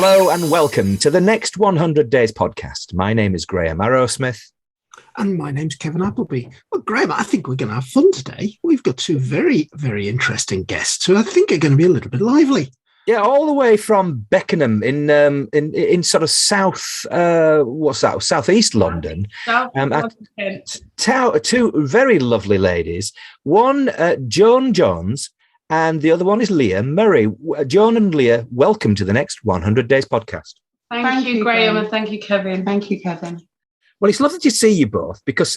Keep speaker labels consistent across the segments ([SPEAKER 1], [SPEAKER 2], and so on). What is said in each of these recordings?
[SPEAKER 1] Hello and welcome to the Next 100 Days podcast. My name is Graham Arrowsmith.
[SPEAKER 2] And my name's Kevin Appleby. Well, Graham, I think we're going to have fun today. We've got two very, very interesting guests who I think are going to be a little bit lively.
[SPEAKER 1] Yeah, all the way from Beckenham in sort of southeast London. Two very lovely ladies. One, Joan Jones, and the other one is Leah Murray. Joan and Leah, welcome to the Next 100 Days podcast.
[SPEAKER 3] Thank you, Graham, and thank you, Kevin.
[SPEAKER 4] Thank you, Kevin.
[SPEAKER 1] Well, it's lovely to see you both because,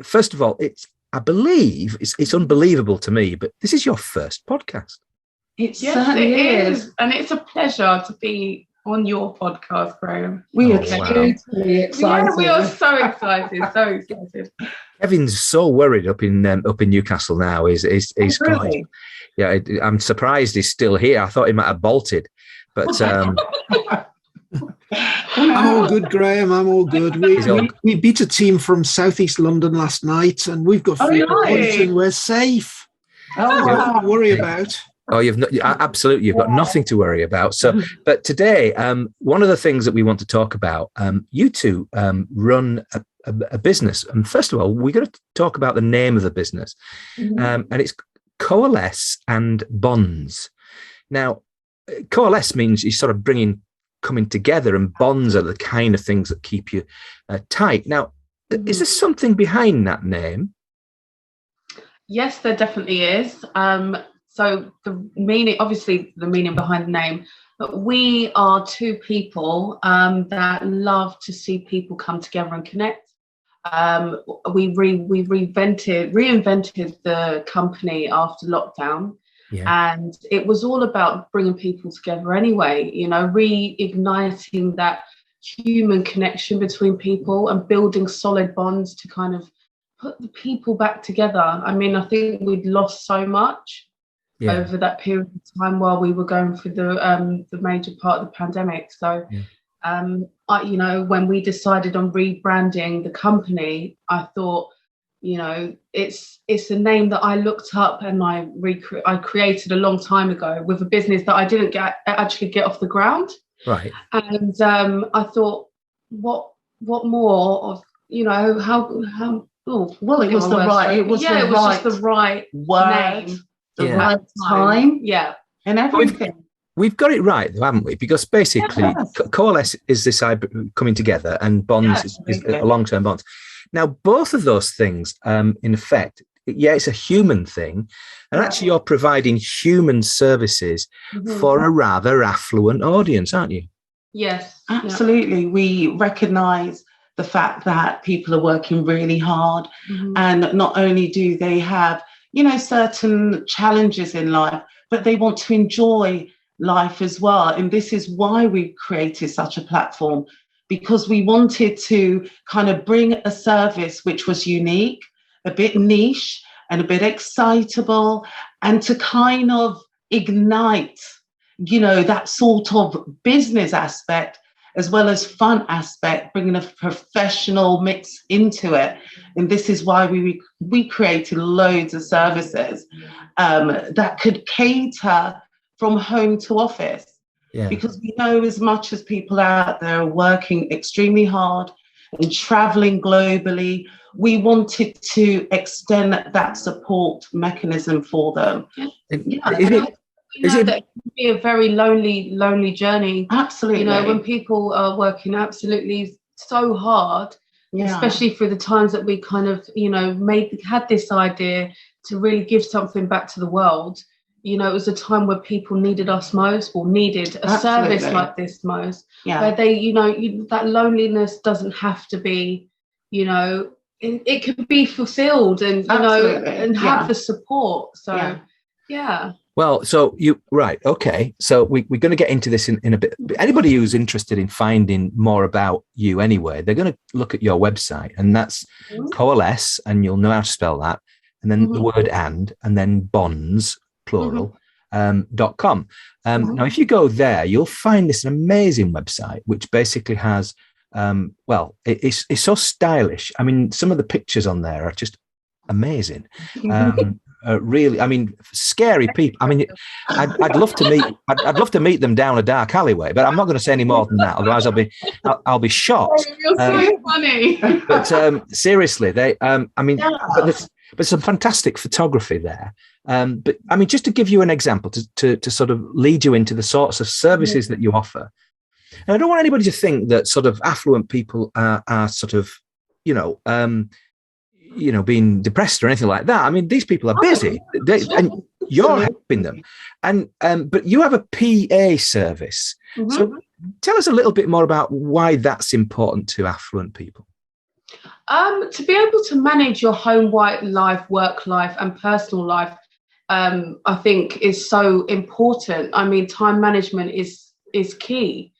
[SPEAKER 1] first of all, I believe it's unbelievable to me, but this is your first podcast.
[SPEAKER 3] It certainly is. And it's a pleasure to be on your podcast, Graham.
[SPEAKER 4] We are totally excited.
[SPEAKER 3] Yeah, we are so excited, so excited.
[SPEAKER 1] Kevin's so worried up in Newcastle now. He's
[SPEAKER 4] really?
[SPEAKER 1] Yeah, I'm surprised he's still here. I thought he might have bolted, but...
[SPEAKER 2] I'm all good, Graham. I'm all good. We beat a team from southeast London last night, and we've got 3 points, and we're safe. Nothing to worry about.
[SPEAKER 1] Oh, you've got nothing to worry about. So, but today, one of the things that we want to talk about, you two run a business, and first of all, we're going to talk about the name of the business, and it's Coalesce and Bonds. Now, coalesce means you're sort of coming together, and bonds are the kind of things that keep you tight. Now, is there something behind that name?
[SPEAKER 3] Yes, there definitely is. So the meaning behind the name, but we are two people that love to see people come together and connect. We reinvented the company after lockdown. Yeah. And it was all about bringing people together anyway, reigniting that human connection between people and building solid bonds to kind of put the people back together. I mean, I think we'd lost so much over that period of time while we were going through the major part of the pandemic. So, when we decided on rebranding the company, I thought, it's a name that I looked up and I created a long time ago with a business that I didn't actually get off the ground.
[SPEAKER 1] Right.
[SPEAKER 3] And I thought, what more of, how
[SPEAKER 4] it was the right word,
[SPEAKER 3] name,
[SPEAKER 4] the right time, and everything.
[SPEAKER 1] We've got it right, though, haven't we? Because basically, Coalesce is this coming together, and Bonds is a long-term bonds. Now, both of those things, in effect, it's a human thing, and actually you're providing human services for a rather affluent audience, aren't you?
[SPEAKER 3] Yes.
[SPEAKER 4] Absolutely. We recognise the fact that people are working really hard, and not only do they have, certain challenges in life, but they want to enjoy life as well. And this is why we created such a platform, because we wanted to kind of bring a service which was unique, a bit niche and a bit excitable, and to kind of ignite, that sort of business aspect as well as fun aspect, bringing a professional mix into it. And this is why we created loads of services that could cater from home to office. Yeah. Because we know as much as people out there are working extremely hard and traveling globally, we wanted to extend that support mechanism for them.
[SPEAKER 3] That can be a very lonely journey.
[SPEAKER 4] Absolutely.
[SPEAKER 3] When people are working absolutely so hard, especially through the times that we kind of, had this idea to really give something back to the world. It was a time where people needed us most, or needed a service like this most. Yeah. Where they, that loneliness doesn't have to be, it can be fulfilled and, and have the support. So, yeah.
[SPEAKER 1] Well, so okay. So we're going to get into this in a bit. Anybody who's interested in finding more about you anyway, they're going to look at your website, and that's Coalesce, and you'll know how to spell that, and then the word and then bonds, plural, .com. Now, if you go there, you'll find this amazing website, which basically has, it's so stylish. I mean, some of the pictures on there are just amazing. really, I mean, scary people. I mean, I'd love to meet them down a dark alleyway, but I'm not going to say any more than that. Otherwise, I'll be shocked.
[SPEAKER 3] You're so funny.
[SPEAKER 1] But seriously, they, I mean, but some fantastic photography there. But I mean, just to give you an example, to sort of lead you into the sorts of services that you offer. And I don't want anybody to think that sort of affluent people are sort of, being depressed or anything like that. I mean, these people are busy, and you're helping them. And but you have a PA service. Mm-hmm. So tell us a little bit more about why that's important to affluent people.
[SPEAKER 3] To be able to manage your home life, work life, and personal life, I think is so important. I mean, time management is key.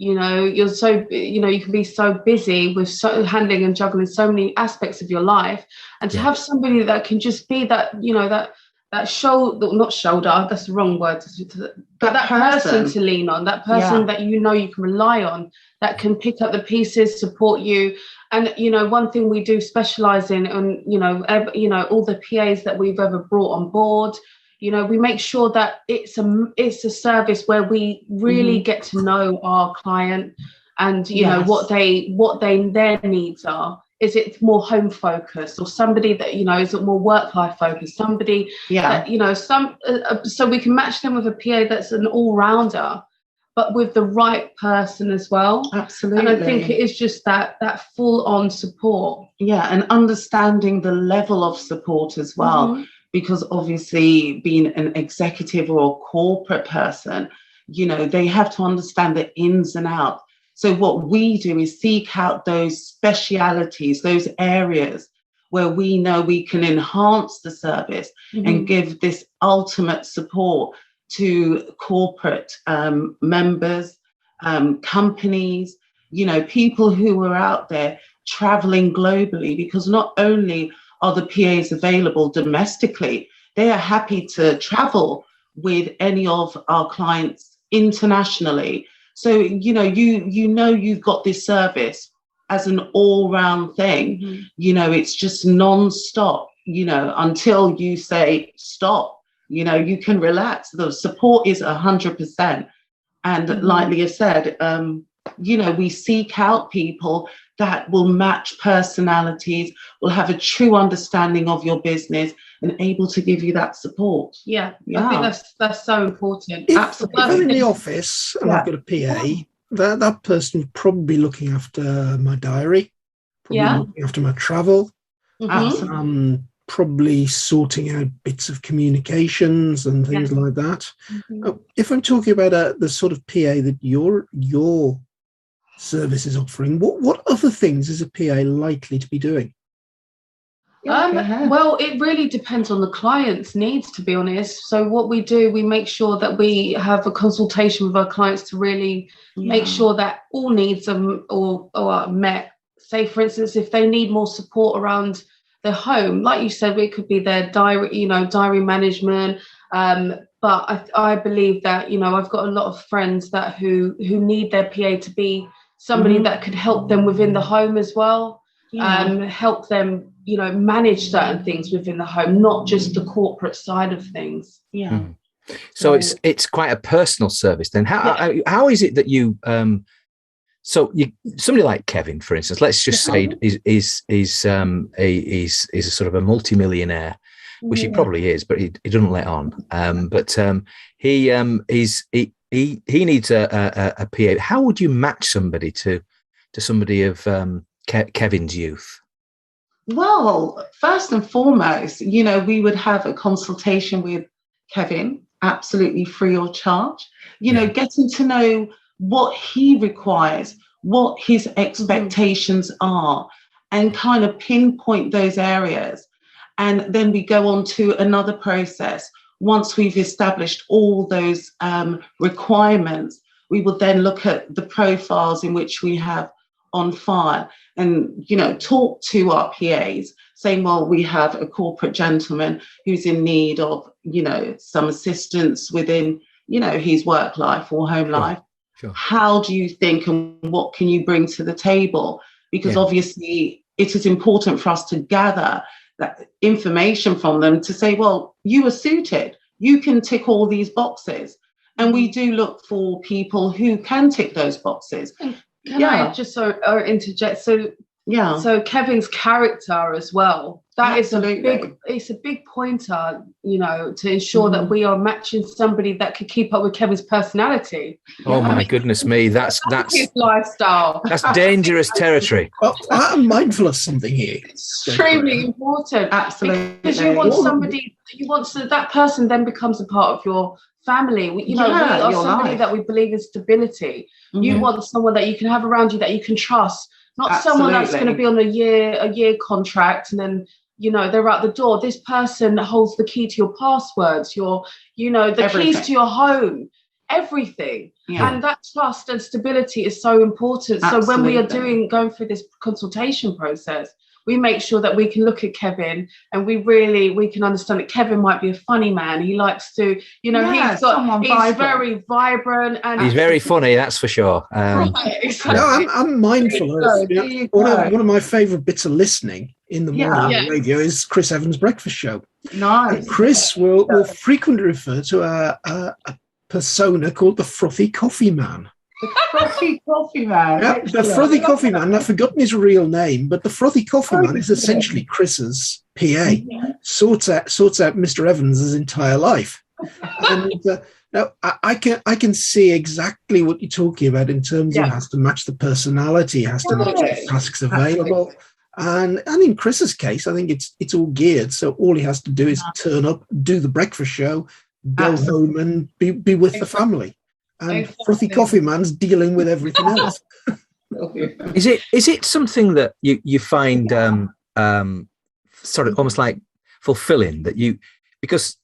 [SPEAKER 3] You can be so busy with handling and juggling so many aspects of your life, and to have somebody that can just be that, that not shoulder, that's the wrong word, but that person to lean on, that person that you can rely on, that can pick up the pieces, support you. And one thing we do specialize in, and all the PAs that we've ever brought on board, we make sure that it's a service where we really get to know our client, and what their needs are. Is it more home focused, or somebody that is it more work life focused? Somebody that, so we can match them with a PA that's an all rounder, but with the right person as well.
[SPEAKER 4] Absolutely.
[SPEAKER 3] And I think it is just that full on support.
[SPEAKER 4] Yeah, and understanding the level of support as well. Mm-hmm. Because obviously being an executive or a corporate person, they have to understand the ins and outs. So what we do is seek out those specialities, those areas where we know we can enhance the service and give this ultimate support to corporate members, companies, people who are out there traveling globally, because not only are the PAs available domestically, they are happy to travel with any of our clients internationally. So, you've got this service as an all-round thing. Mm-hmm. It's just non-stop, until you say stop, you can relax. The support is 100%. And like Leah said, we seek out people that will match personalities, will have a true understanding of your business, and able to give you that support.
[SPEAKER 3] Yeah. I think that's so important.
[SPEAKER 2] If I'm in the office and I've got a PA, that person would probably be looking after my diary, looking after my travel, probably sorting out bits of communications and things like that. Mm-hmm. If I'm talking about the sort of PA that your service is offering, what other things is a PA likely to be doing?
[SPEAKER 3] Well, it really depends on the client's needs, to be honest. So what we do, we make sure that we have a consultation with our clients to really make sure that all needs are met. Say, for instance, if they need more support around their home, like you said, it could be their diary management. But I believe that, I've got a lot of friends who need their PA to be somebody that could help them within the home as well, help them, manage certain things within the home, not just the corporate side of things.
[SPEAKER 4] Yeah.
[SPEAKER 1] Mm. So it's quite a personal service then. How is it that you somebody like Kevin, for instance, let's just say is a sort of a multimillionaire, which he probably is, but he doesn't let on. He needs a PA. How would you match somebody to somebody of Kevin's youth?
[SPEAKER 4] Well, first and foremost, we would have a consultation with Kevin, absolutely free of charge. Getting to know what he requires, what his expectations are, and kind of pinpoint those areas. And then we go on to another process. Once we've established all those requirements, we will then look at the profiles in which we have on file and, talk to our PAs saying, well, we have a corporate gentleman who's in need of, some assistance within, his work life or home life.
[SPEAKER 1] Sure.
[SPEAKER 4] How do you think and what can you bring to the table? Because obviously it is important for us to gather that information from them to say, well, you are suited. You can tick all these boxes. And we do look for people who can tick those boxes.
[SPEAKER 3] Can I just interject? So Kevin's character as well. That
[SPEAKER 4] Absolutely.
[SPEAKER 3] It's a big pointer, to ensure that we are matching somebody that could keep up with Kevin's personality.
[SPEAKER 1] Oh my goodness me, that's
[SPEAKER 3] his lifestyle.
[SPEAKER 1] That's dangerous territory.
[SPEAKER 2] Well, I'm mindful of something here.
[SPEAKER 3] Extremely important.
[SPEAKER 4] Absolutely.
[SPEAKER 3] Because you want somebody, that person then becomes a part of your family. We are somebody that we believe in stability. Mm-hmm. You want someone that you can have around you that you can trust, not someone that's going to be on a year contract and then they're out the door. This person holds the key to your passwords, the keys to your home, everything. Yeah. And that trust and stability is so important. Absolutely. So when we are going through this consultation process, we make sure that we can look at Kevin and we can understand that Kevin might be a funny man. He likes to, he's very vibrant and
[SPEAKER 1] he's very funny, that's for sure.
[SPEAKER 2] I'm mindful of one of my favourite bits of listening in the morning on the radio is Chris Evans' breakfast show.
[SPEAKER 4] Nice.
[SPEAKER 2] And Chris will frequently refer to a persona called the frothy coffee man.
[SPEAKER 4] The frothy coffee man.
[SPEAKER 2] Yeah, the frothy coffee man. I've forgotten his real name, but the frothy coffee man is essentially Chris's PA. Yeah. Sorts out Mr. Evans' entire life. And now I can see exactly what you're talking about in terms of it has to match the personality, has to match the tasks available. And in Chris's case, I think it's all geared. So all he has to do is turn up, do the breakfast show, go home, and be with the family. And frothy coffee man's dealing with everything else.
[SPEAKER 1] Is it something that you find sort of almost like fulfilling because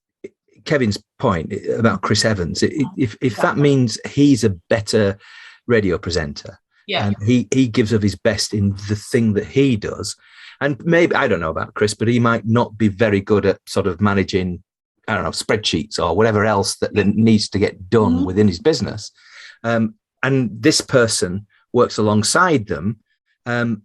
[SPEAKER 1] Kevin's point about Chris Evans, if that means he's a better radio presenter, and he gives of his best in the thing that he does, and maybe I don't know about Chris, but he might not be very good at sort of managing, I don't know, spreadsheets or whatever else that needs to get done within his business. And this person works alongside them and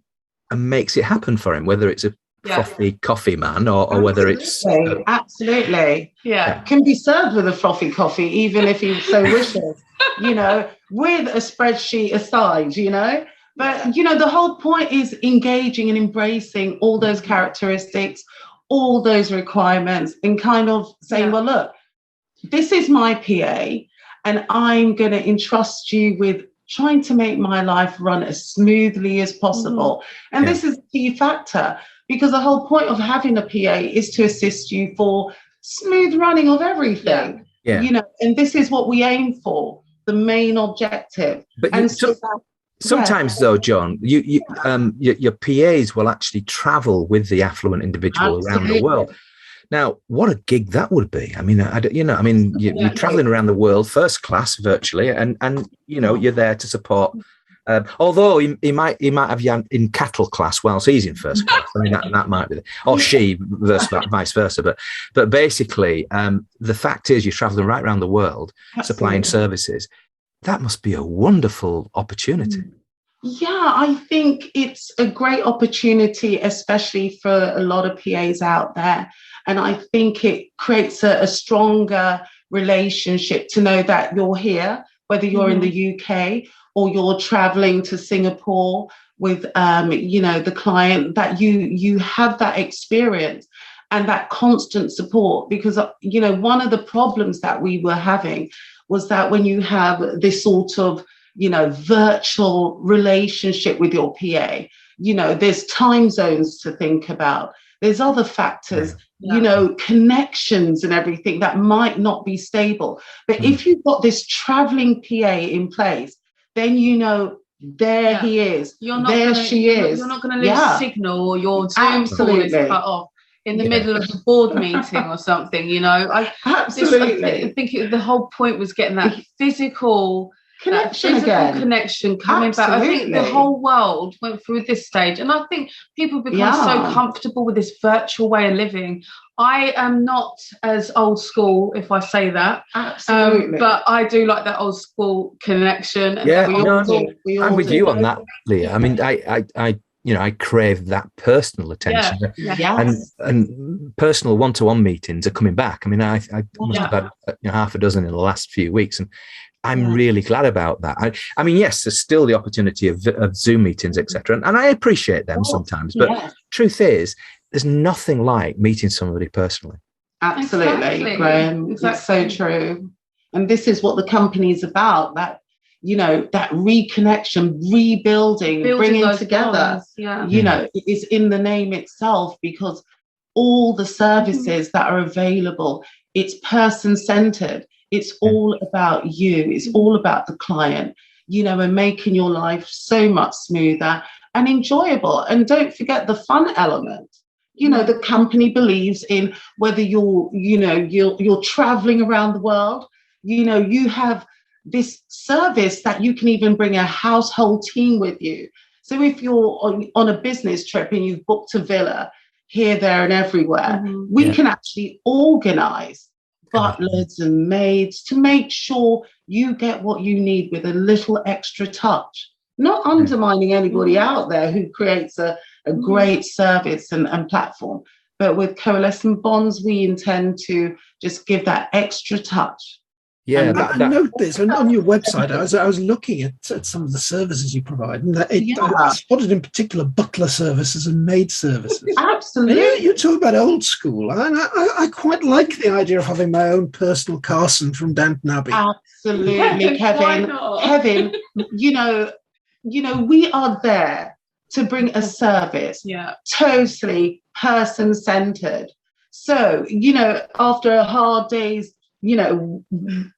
[SPEAKER 1] makes it happen for him, whether it's a frothy coffee man or whether it's...
[SPEAKER 4] Absolutely. Yeah. Can be served with a frothy coffee, even if he so wishes, with a spreadsheet aside, But, the whole point is engaging and embracing all those characteristics, all those requirements, and kind of saying, well, look, this is my PA and I'm going to entrust you with trying to make my life run as smoothly as possible. And this is a key factor, because the whole point of having a PA is to assist you for smooth running of everything. And this is what we aim for, the main objective.
[SPEAKER 1] But sometimes, though, Joan, your PAs will actually travel with the affluent individual around the world. Now, what a gig that would be! I mean, you're traveling around the world, first class, virtually, and you're there to support. Although he might have you in cattle class whilst he's in first class. I mean, that might be, or she, vice versa. But basically, the fact is, you're traveling right around the world, supplying services. That must be a wonderful opportunity.
[SPEAKER 4] Yeah, I think it's a great opportunity, especially for a lot of PAs out there. And I think it creates a stronger relationship to know that you're here, whether you're in the UK or you're traveling to Singapore with, the client, that you have that experience and that constant support. Because, one of the problems that we were having was that when you have this sort of, virtual relationship with your PA, there's time zones to think about. There's other factors, connections and everything that might not be stable. But if you've got this traveling PA in place, then there he is, she is.
[SPEAKER 3] You're not going to lose signal, or your Zoom call is cut off in the middle of a board meeting or something, I think the whole point was getting that physical connection coming back. I think the whole world went through this stage, and I think people become so comfortable with this virtual way of living. I am not as old school, if I say that.
[SPEAKER 4] Absolutely.
[SPEAKER 3] But I do like that old school connection. And
[SPEAKER 1] I'm with you on that, Leah. I mean, I crave that personal attention. And personal one-to-one meetings are coming back. I mean, I must have had half a dozen in the last few weeks, and I'm really glad about that. I mean, yes, there's still the opportunity of Zoom meetings, etc., and I appreciate them sometimes. But truth is, there's nothing like meeting somebody personally.
[SPEAKER 4] Absolutely, Graham. Exactly. It's so true. And this is what the company's about, that reconnection, rebuilding, bringing together. It is in the name itself, because all the services that are available, it's person-centered. It's all about you. It's all about the client, and making your life so much smoother and enjoyable. And don't forget the fun element. The company believes in whether you're traveling around the world, you have this service that you can even bring a household team with you. So if you're on a business trip and you've booked a villa here, there, and everywhere, we can actually organize butlers and maids to make sure you get what you need with a little extra touch, not undermining anybody out there who creates a great service and platform. But with Coalesce and Bonds, we intend to just give that extra touch.
[SPEAKER 2] Yeah, I note this on your website. I was looking at some of the services you provide, and I spotted in particular butler services and maid services.
[SPEAKER 4] Absolutely,
[SPEAKER 2] you talk about old school, and I quite like the idea of having my own personal Carson from Downton Abbey.
[SPEAKER 4] Absolutely, Kevin. Kevin, we are there to bring a service, totally person-centered. So, after a hard day's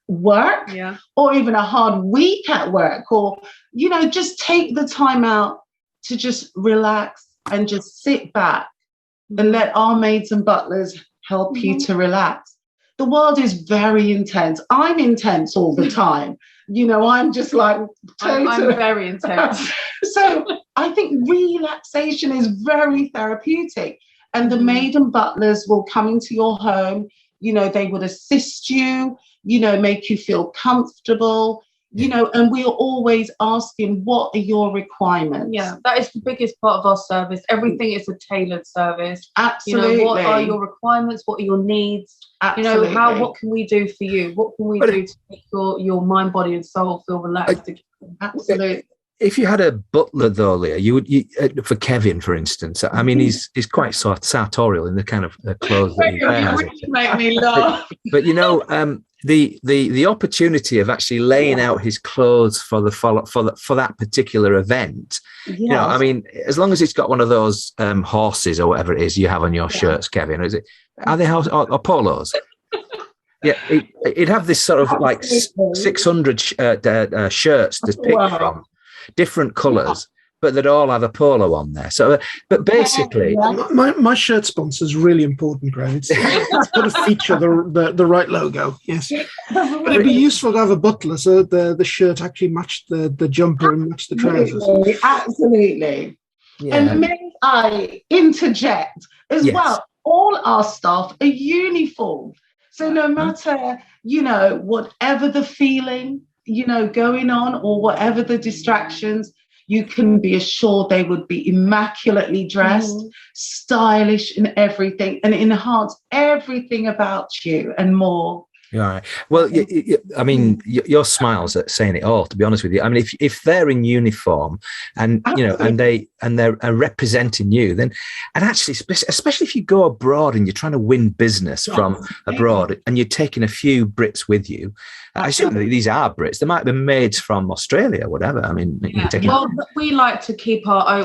[SPEAKER 4] work, or even a hard week at work, or just take the time out to just relax and just sit back and let our maids and butlers help you to relax. The world is very intense. I'm intense all the time. I'm just like totally.
[SPEAKER 3] I'm very intense.
[SPEAKER 4] So I think relaxation is very therapeutic, and the maid and butlers will come into your home. They would assist you, make you feel comfortable, and we're always asking, what are your requirements?
[SPEAKER 3] Yeah, that is the biggest part of our service. Everything is a tailored service.
[SPEAKER 4] Absolutely.
[SPEAKER 3] What are your requirements? What are your needs?
[SPEAKER 4] Absolutely.
[SPEAKER 3] What can we do for you? What can we do to make your mind, body, and soul feel relaxed?
[SPEAKER 4] Absolutely.
[SPEAKER 1] If you had a butler, though, Leah, you would, for Kevin, for instance. I mean, he's quite sartorial in the kind of clothes that he wears.
[SPEAKER 3] You make me laugh.
[SPEAKER 1] But the opportunity of actually laying out his clothes for that particular event. I mean, as long as it's got one of those horses or whatever it is you have on your shirts, Kevin, are they horse or polos? Yeah, it'd have this sort of like 600 shirts to pick from. Different colours, but they'd all have a polo on there. So, but basically,
[SPEAKER 2] my shirt sponsor is really important, Graham. It's got to feature the right logo. Yes, but it'd be useful to have a butler so the shirt actually matched the jumper and matched the trousers.
[SPEAKER 4] Absolutely. Yeah. And may I interject as well? All our staff are uniform, so no matter whatever the feeling going on, or whatever the distractions, you can be assured they would be immaculately dressed, stylish in everything, and enhance everything about you and more.
[SPEAKER 1] Yeah. Well, I mean, your smiles at saying it all, to be honest with you. I mean, if they're in uniform and, and they're representing you, then, and actually, especially if you go abroad and you're trying to win business from abroad and you're taking a few Brits with you, I assume that these are Brits. They might be maids from Australia or whatever. I mean,
[SPEAKER 3] we like to keep a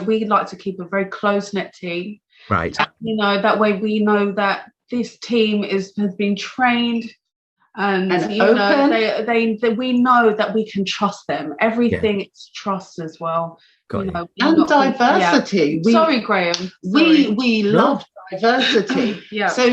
[SPEAKER 3] very close-knit team.
[SPEAKER 1] Right.
[SPEAKER 3] That way we know that this team has been trained. And we know that we can trust them. Everything is trust as well.
[SPEAKER 4] And diversity.
[SPEAKER 3] Sorry, Graham.
[SPEAKER 4] We love diversity. So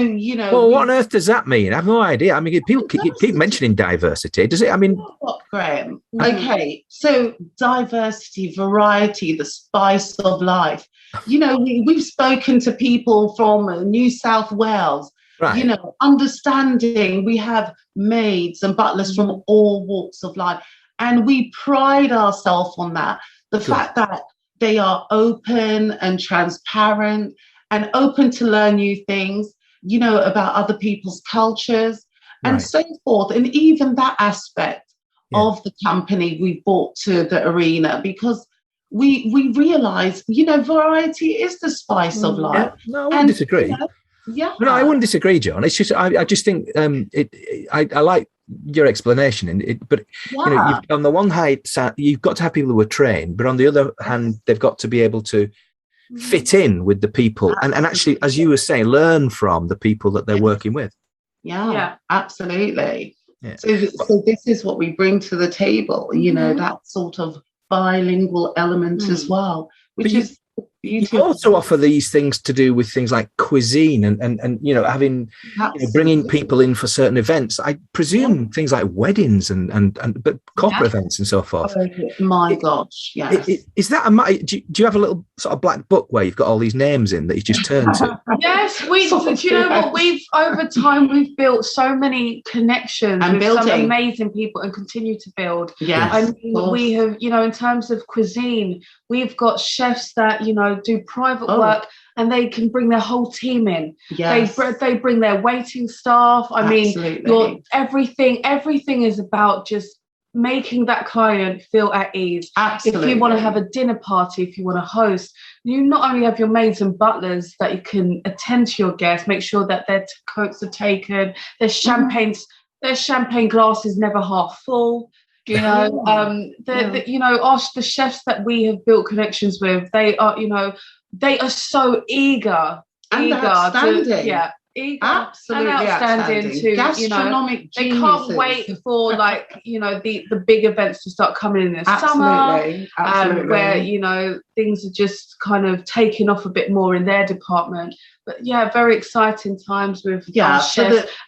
[SPEAKER 1] Well, what on earth does that mean? I have no idea. I mean, people keep mentioning diversity. Does it? I mean,
[SPEAKER 4] what, Graham? Okay, so diversity, variety, the spice of life. We've spoken to people from New South Wales. Right. Understanding, we have maids and butlers from all walks of life, and we pride ourselves on that. The fact that they are open and transparent and open to learn new things, you know, about other people's cultures and so forth. And even that aspect of the company we brought to the arena, because we realize, you know, variety is the spice of life.
[SPEAKER 1] No, I wouldn't disagree.
[SPEAKER 4] You know,
[SPEAKER 1] No, I wouldn't disagree, John. It's just I just think I like your explanation, but you know, on the one hand, you've got to have people who are trained, but on the other hand, they've got to be able to fit in with the people and actually, as you were saying, learn from the people that they're working with.
[SPEAKER 4] Yeah, absolutely. Yeah. So this is what we bring to the table, you know, that sort of bilingual element as well, which is beautiful.
[SPEAKER 1] You also offer these things to do with things like cuisine and you know, having, you know, bringing people in for certain events. I presume things like weddings and but corporate events and so forth.
[SPEAKER 4] Oh, my gosh, yes.
[SPEAKER 1] Is that do you have a little sort of black book where you've got all these names in that you just turn to?
[SPEAKER 3] Yes, do you know what, over time we've built so many connections and with some amazing people and continue to build.
[SPEAKER 4] Yes,
[SPEAKER 3] I mean, we have, you know, in terms of cuisine, we've got chefs that, you know, do private work and they can bring their whole team in. Yes. They bring their waiting staff. I mean, everything is about just making that client feel at ease.
[SPEAKER 4] Absolutely.
[SPEAKER 3] If you want to have a dinner party, if you want to host, you not only have your maids and butlers that you can attend to your guests, make sure that their coats are taken, their champagne glass is never half full. You know, you know, the chefs that we have built connections with, they are, you know, they are so eager
[SPEAKER 4] outstanding.
[SPEAKER 3] Absolutely outstanding to,
[SPEAKER 4] gastronomic
[SPEAKER 3] you know, they can't wait for, like, you know, the big events to start coming in the summer, where, you know, things are just kind of taking off a bit more in their department. But yeah, very exciting times with chefs.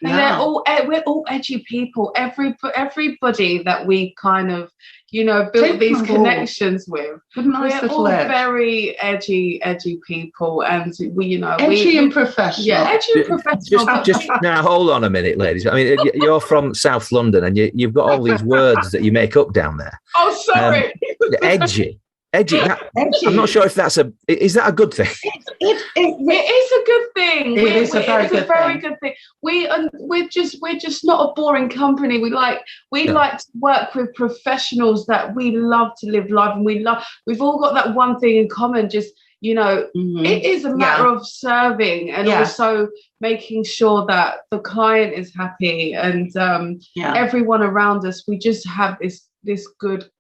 [SPEAKER 3] We're all edgy people. Everybody that we kind of, you know, built these connections with. We're all very edgy people, and we, you know,
[SPEAKER 4] edgy and professional.
[SPEAKER 3] Yeah, edgy and professional.
[SPEAKER 1] Just now, hold on a minute, ladies. I mean, you're from South London, and you've got all these words that you make up down there.
[SPEAKER 3] Oh, sorry.
[SPEAKER 1] Edgy. Edgy. I'm not sure if is that a good thing?
[SPEAKER 3] It is a good thing.
[SPEAKER 4] It is a very good thing.
[SPEAKER 3] We're just not a boring company. We like to work with professionals that we love to live life, and we've all got that one thing in common. Just, you know, it is a matter of serving and also making sure that the client is happy and everyone around us. We just have this good,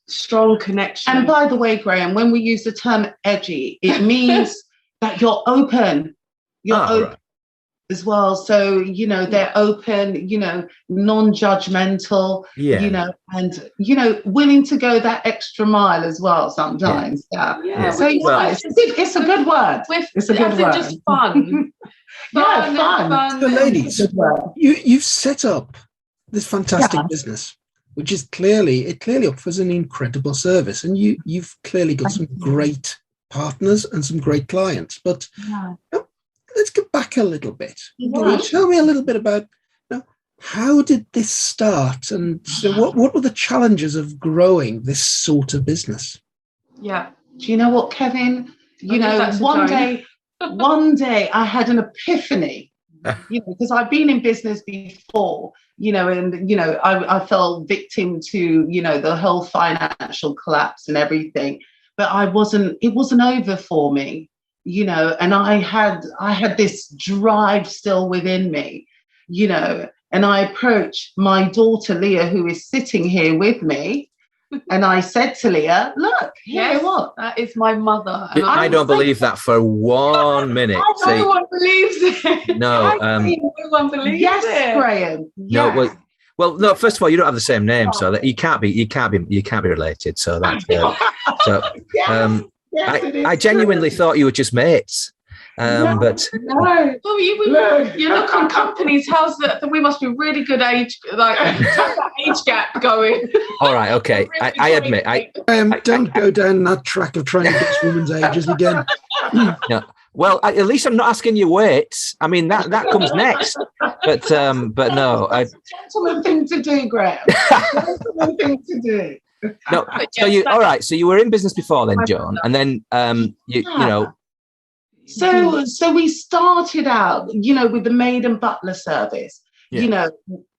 [SPEAKER 3] strong connection.
[SPEAKER 4] And by the way, Graham, when we use the term edgy, it means that you're open. Open as well. So, you know, they're open, you know, non-judgmental, you know, and, you know, willing to go that extra mile as well sometimes. So it's a good word. It's a good word.
[SPEAKER 3] Just fun.
[SPEAKER 2] fun. So, ladies, you've set up this fantastic business, which is clearly offers an incredible service, and you've clearly got some great partners and some great clients. But let's get back a little bit. Can you tell me a little bit about, you know, how did this start, and what were the challenges of growing this sort of business?
[SPEAKER 3] Yeah.
[SPEAKER 4] Do you know what, Kevin? You know, one day I had an epiphany. You know, because I've been in business before, you know, and, you know, I fell victim to, you know, the whole financial collapse and everything, but it wasn't over for me, you know, and I had this drive still within me, you know, and I approached my daughter, Leah, who is sitting here with me. And I said to Leah, look, what?
[SPEAKER 3] That is my mother. And
[SPEAKER 1] I don't believe that for 1 minute.
[SPEAKER 3] No one believes it.
[SPEAKER 1] No.
[SPEAKER 3] No one believes it.
[SPEAKER 4] Graham. Yes.
[SPEAKER 1] No, well, no. First of all, you don't have the same name, so that you can't be related. So that's I genuinely thought you were just mates. But
[SPEAKER 3] no. Well, you look on companies' house that we must be really good age, like age gap going.
[SPEAKER 1] All right, okay. I admit,
[SPEAKER 2] don't go down that track of trying to guess women's ages again.
[SPEAKER 1] No. Well, at least I'm not asking you weights. I mean, that comes next. But no.
[SPEAKER 4] It's a gentleman thing to do, Graham. Gentleman thing to do.
[SPEAKER 1] No, so you all right? So you were in business before then, Joan, and then you know.
[SPEAKER 4] So we started out, with the maid and butler service.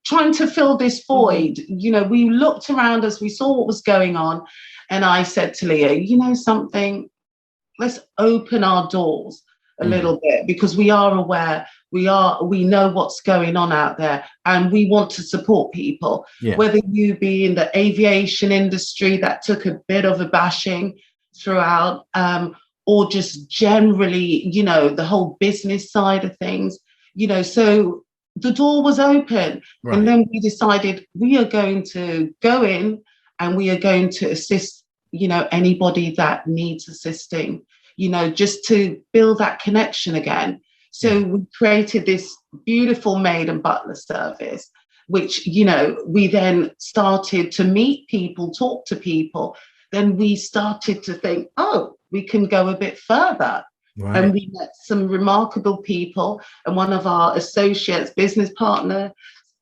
[SPEAKER 4] Trying to fill this void. We looked around us, we saw what was going on, and I said to Leah, something, let's open our doors a little bit, because we are aware, we know what's going on out there, and we want to support people, whether you be in the aviation industry that took a bit of a bashing throughout, or just generally, the whole business side of things, so the door was open. Right. And then we decided we are going to go in and we are going to assist, anybody that needs assisting, just to build that connection again. So we created this beautiful maid and butler service, which, we then started to meet people, talk to people. Then we started to think, we can go a bit further. Right. And we met some remarkable people, and one of our associates, business partner,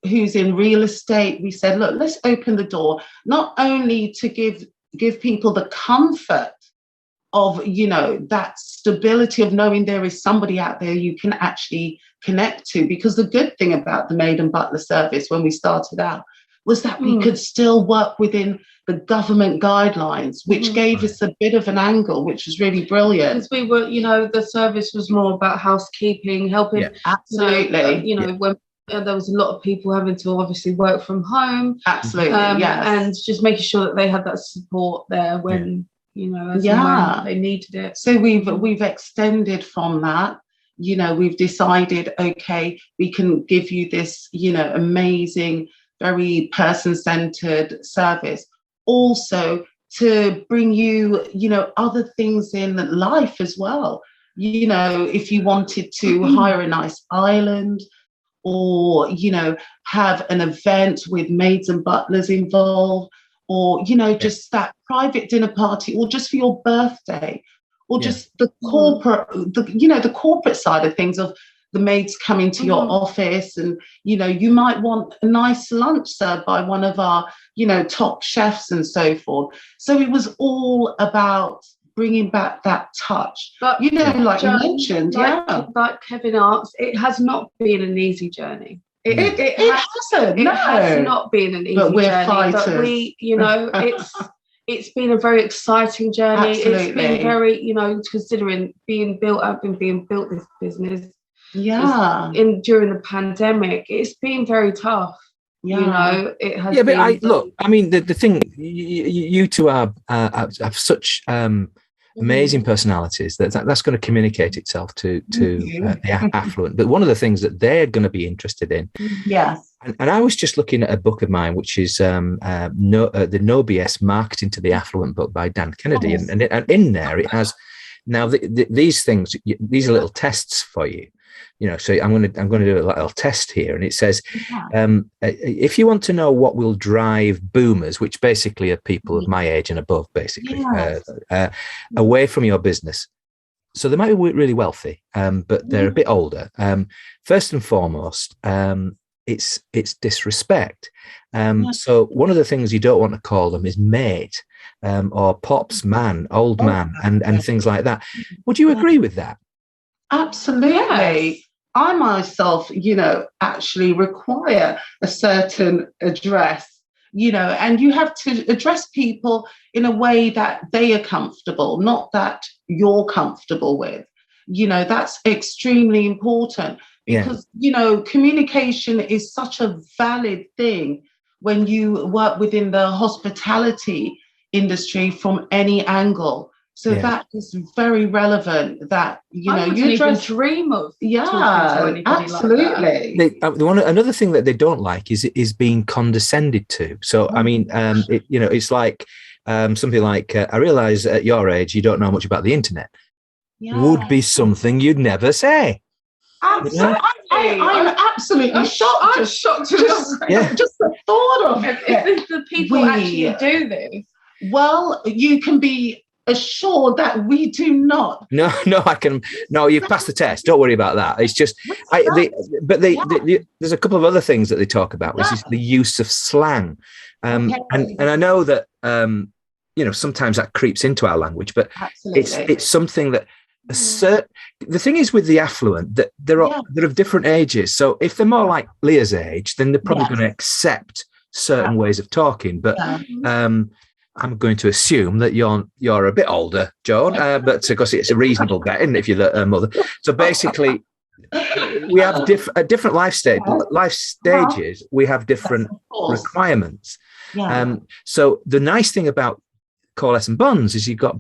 [SPEAKER 4] who's in real estate, we said, look, let's open the door, not only to give people the comfort of, that stability of knowing there is somebody out there you can actually connect to, because the good thing about the maid and butler service when we started out was that we could still work within the government guidelines, which gave us a bit of an angle, which was really brilliant.
[SPEAKER 3] Because we were, the service was more about housekeeping, helping.
[SPEAKER 4] Yeah, absolutely.
[SPEAKER 3] When there was a lot of people having to obviously work from home.
[SPEAKER 4] Absolutely, yes.
[SPEAKER 3] And just making sure that they had that support there when, as and when they needed it.
[SPEAKER 4] So we've extended from that. We've decided, okay, we can give you this, amazing, very person-centered service. Also to bring you, other things in life as well. If you wanted to hire a nice island, or, have an event with maids and butlers involved, or, just that private dinner party, or just for your birthday, or just the corporate, the corporate side of things, of the maids coming to your office, and, you might want a nice lunch served by one of our, top chefs and so forth. So it was all about bringing back that touch. But, like Joan, you mentioned,
[SPEAKER 3] like Kevin asks, it has not been an easy journey. It
[SPEAKER 4] hasn't.
[SPEAKER 3] It has not been an easy journey.
[SPEAKER 4] Fighters.
[SPEAKER 3] But we, it's been a very exciting journey.
[SPEAKER 4] Absolutely.
[SPEAKER 3] It's been very, considering being built up and being built this business.
[SPEAKER 4] Yeah.
[SPEAKER 3] During the pandemic, it's been very tough.
[SPEAKER 4] Yeah.
[SPEAKER 3] It has.
[SPEAKER 1] Yeah, but the thing, you two have such amazing personalities that's going to communicate itself to the affluent. But one of the things that they're going to be interested in.
[SPEAKER 4] Yes.
[SPEAKER 1] And I was just looking at a book of mine, which is the No BS Marketing to the Affluent book by Dan Kennedy, and in there it has now these things. These are little tests for you. So I'm going to do a little test here, and it says, if you want to know what will drive boomers, which basically are people of my age and above, basically, away from your business. So they might be really wealthy, but they're a bit older. First and foremost, it's disrespect. So one of the things you don't want to call them is mate, or pops, man, old man, and things like that. Would you agree with that?
[SPEAKER 4] Absolutely. Yes. I myself, actually require a certain address, and you have to address people in a way that they are comfortable, not that you're comfortable with. That's extremely important, because, communication is such a valid thing when you work within the hospitality industry from any angle. So that is very relevant. That you
[SPEAKER 3] even dream of.
[SPEAKER 4] Yeah, absolutely.
[SPEAKER 3] Like
[SPEAKER 1] another thing that they don't like is being condescended to. So I mean, it's like something like I realise at your age you don't know much about the internet. Yeah. Would be something you'd never say.
[SPEAKER 4] Absolutely. I'm absolutely shocked.
[SPEAKER 3] I'm shocked.
[SPEAKER 4] Just the thought of
[SPEAKER 3] if the people actually do this.
[SPEAKER 4] Well, you can be assured that we do not.
[SPEAKER 1] No, you've passed the test. Don't worry about that. It's just, there's a couple of other things that they talk about, which is the use of slang. And I know that, sometimes that creeps into our language, but it's something that the thing is with the affluent that they're of different ages. So if they're more like Leah's age, then they're probably going to accept certain ways of talking. But I'm going to assume that you're a bit older, Joan, but because it's a reasonable bet, isn't it, if you're the mother? So basically, we have different life stages. We have different requirements. So the nice thing about Coalesce and Bonds is you've got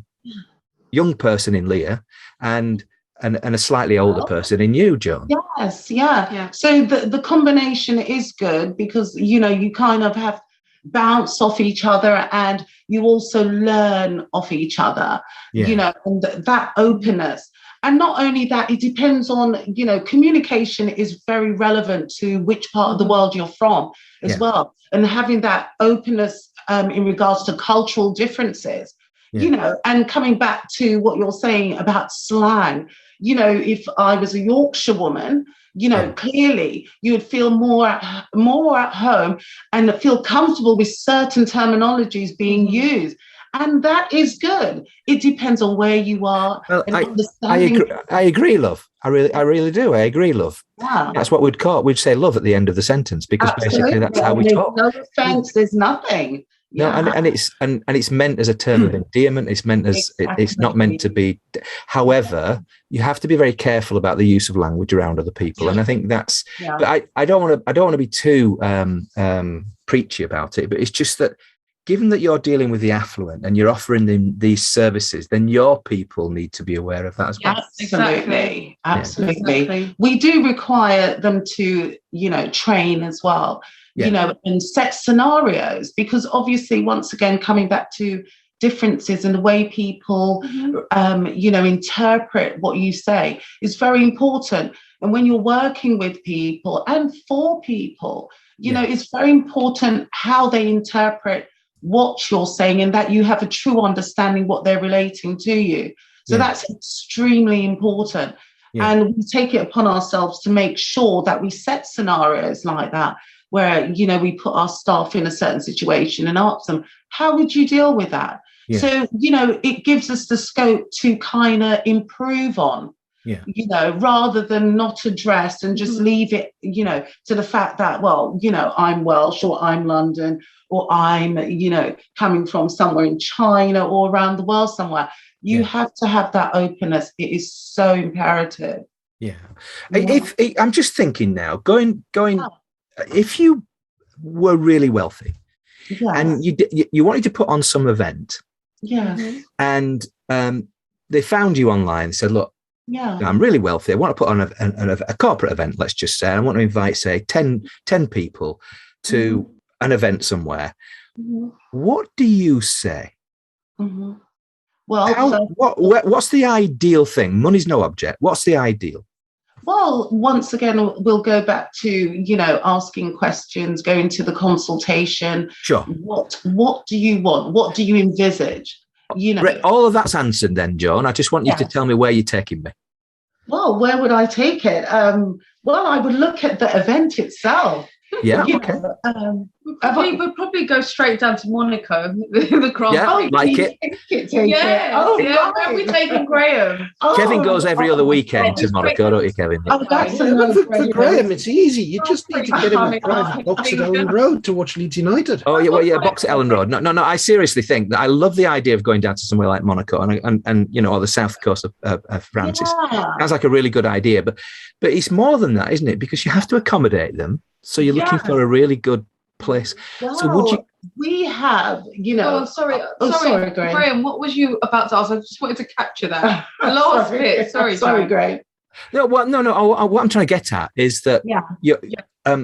[SPEAKER 1] young person in Leah and a slightly older person in you, Joan.
[SPEAKER 4] Yes, yeah. So the combination is good because, you kind of have bounce off each other and you also learn off each other, and that openness. And not only that, it depends on, communication is very relevant to which part of the world you're from as well. And having that openness in regards to cultural differences, and coming back to what you're saying about slang, if I was a Yorkshire woman, clearly you would feel more at home and feel comfortable with certain terminologies being used. And that is good. It depends on where you are.
[SPEAKER 1] Well, I agree, love. I really do. I agree, love.
[SPEAKER 4] Yeah.
[SPEAKER 1] That's what we'd say love at the end of the sentence, because basically that's how we talk.
[SPEAKER 4] No offense, there's nothing.
[SPEAKER 1] No, and it's meant as a term of endearment. It's meant as it's not meant to be. However, you have to be very careful about the use of language around other people, and I think that's. Yeah. But I don't want to be too preachy about it. But it's just that, given that you're dealing with the affluent and you're offering them these services, then your people need to be aware of that as well.
[SPEAKER 4] Absolutely. Exactly. We do require them to, train as well. And set scenarios, because obviously, once again, coming back to differences in the way people, interpret what you say is very important. And when you're working with people and for people, it's very important how they interpret what you're saying and that you have a true understanding what they're relating to you. So that's extremely important. Yeah. And we take it upon ourselves to make sure that we set scenarios like that, where, we put our staff in a certain situation and ask them, how would you deal with that? Yeah. So, it gives us the scope to kind of improve on, rather than not address and just leave it, to the fact that, well, I'm Welsh or I'm London or I'm, coming from somewhere in China or around the world somewhere. You have to have that openness. It is so imperative.
[SPEAKER 1] Yeah. If I'm just thinking now, going. If you were really wealthy and you wanted to put on some event, and they found you online and said, look, I'm really wealthy. I want to put on a corporate event, let's just say. I want to invite, say, 10 people to an event somewhere. What do you say?
[SPEAKER 4] Well,
[SPEAKER 1] what's the ideal thing? Money's no object. What's the ideal?
[SPEAKER 4] Well, once again, we'll go back to, asking questions, going to the consultation.
[SPEAKER 1] Sure.
[SPEAKER 4] What do you want? What do you envisage?
[SPEAKER 1] All of that's answered then, Joan. I just want you to tell me where you're taking me.
[SPEAKER 4] Well, where would I take it? Well, I would look at the event itself.
[SPEAKER 1] Yeah, okay.
[SPEAKER 3] We'd probably go straight down to Monaco, the Grand Prix.
[SPEAKER 1] Like it.
[SPEAKER 3] Right. We're taking Graham.
[SPEAKER 1] Kevin goes every other weekend to Monaco, don't you, Kevin?
[SPEAKER 2] For Graham, it's easy. You just need to get him a private box at Ellen Road to watch Leeds United.
[SPEAKER 1] Oh, yeah, box at Ellen Road. No, I seriously think that I love the idea of going down to somewhere like Monaco and or the south coast of France. Sounds like a really good idea, but it's more than that, isn't it? Because you have to accommodate them. So you're looking for a really good place.
[SPEAKER 4] Well,
[SPEAKER 1] so would you?
[SPEAKER 4] We have,
[SPEAKER 3] Oh, sorry, Graham. What was you about to ask? I just wanted to capture that. The last bit. Sorry,
[SPEAKER 4] Graham.
[SPEAKER 1] No. What I'm trying to get at is that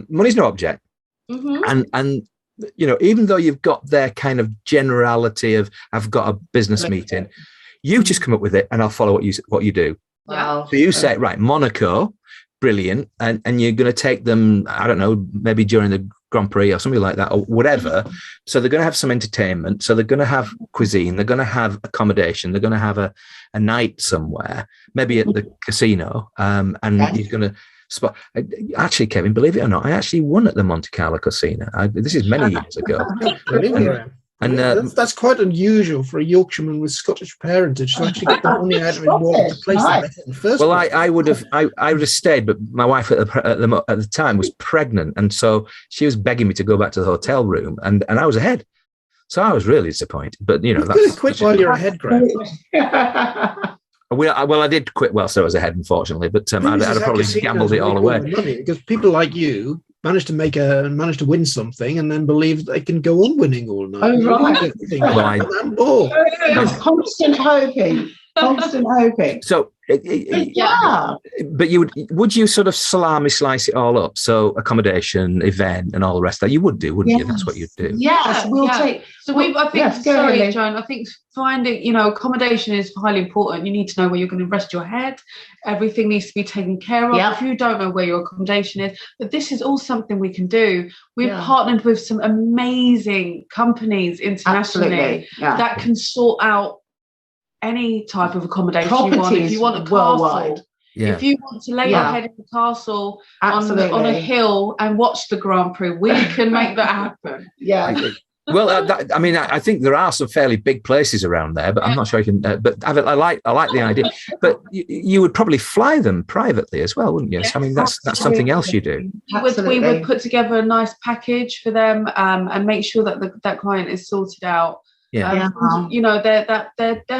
[SPEAKER 1] money's no object, and even though you've got their kind of generality of I've got a business meeting, you just come up with it, and I'll follow what you do.
[SPEAKER 4] Wow.
[SPEAKER 1] So you say, right, Monaco. Brilliant. And you're going to take them, I don't know, maybe during the Grand Prix or something like that, or whatever. So they're going to have some entertainment. So they're going to have cuisine. They're going to have accommodation. They're going to have a night somewhere, maybe at the casino. And he's going to spot. Actually, Kevin, believe it or not, I actually won at the Monte Carlo Casino. This is many years ago. And
[SPEAKER 2] that's quite unusual for a Yorkshireman with Scottish parentage to actually get the money out of his wallet to place the bet in the first place.
[SPEAKER 1] Well, I would have stayed, but my wife at the time was pregnant, and so she was begging me to go back to the hotel room, and I was ahead, so I was really disappointed. But you
[SPEAKER 2] that's quit while you're ahead, Greg.
[SPEAKER 1] Well, I did quit whilst I was ahead, unfortunately, but I'd have probably gambled it all away.
[SPEAKER 2] Because people like you manage to win something and then believe they can go on winning all night.
[SPEAKER 4] Oh, right. Constant hoping.
[SPEAKER 1] So, but would you sort of salami slice it all up? So accommodation, event, and all the rest of that. You would do, wouldn't you? That's what you'd do.
[SPEAKER 4] Yes, we'll take.
[SPEAKER 3] So Joan, I think finding, accommodation is highly important. You need to know where you're going to rest your head. Everything needs to be taken care of. If you don't know where your accommodation is, but this is all something we can do. We've partnered with some amazing companies internationally that can sort out any type of accommodation you want. If you want a castle,
[SPEAKER 4] worldwide.
[SPEAKER 3] If you want to lay your head in the castle on a hill and watch the Grand Prix, we can make that happen.
[SPEAKER 1] Well, I think there are some fairly big places around there, but I'm not sure I can. But I like the idea. But you would probably fly them privately as well, wouldn't you?
[SPEAKER 3] Yes,
[SPEAKER 1] I mean, that's something else you do.
[SPEAKER 3] We would put together a nice package for them and make sure that that client is sorted out. Their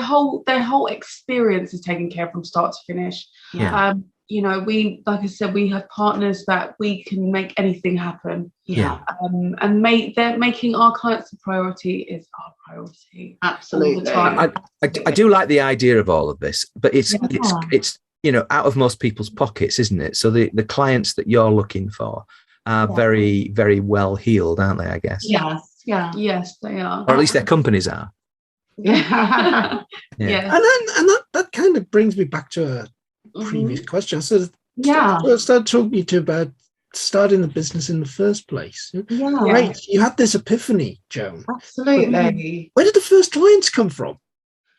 [SPEAKER 3] whole experience is taken care of from start to finish. We, like I said, we have partners that we can make anything happen. And making our clients a priority is our priority.
[SPEAKER 4] Absolutely.
[SPEAKER 1] I do like the idea of all of this, but it's out of most people's pockets, isn't it? So the clients that you're looking for are very, very well heeled, aren't they? I guess.
[SPEAKER 3] Yes, they are.
[SPEAKER 1] Or at least their companies are.
[SPEAKER 2] And that kind of brings me back to a previous question. So I started talking to you about starting the business in the first place. Great. You had this epiphany, Joan.
[SPEAKER 4] Absolutely.
[SPEAKER 2] Where did the first clients come from?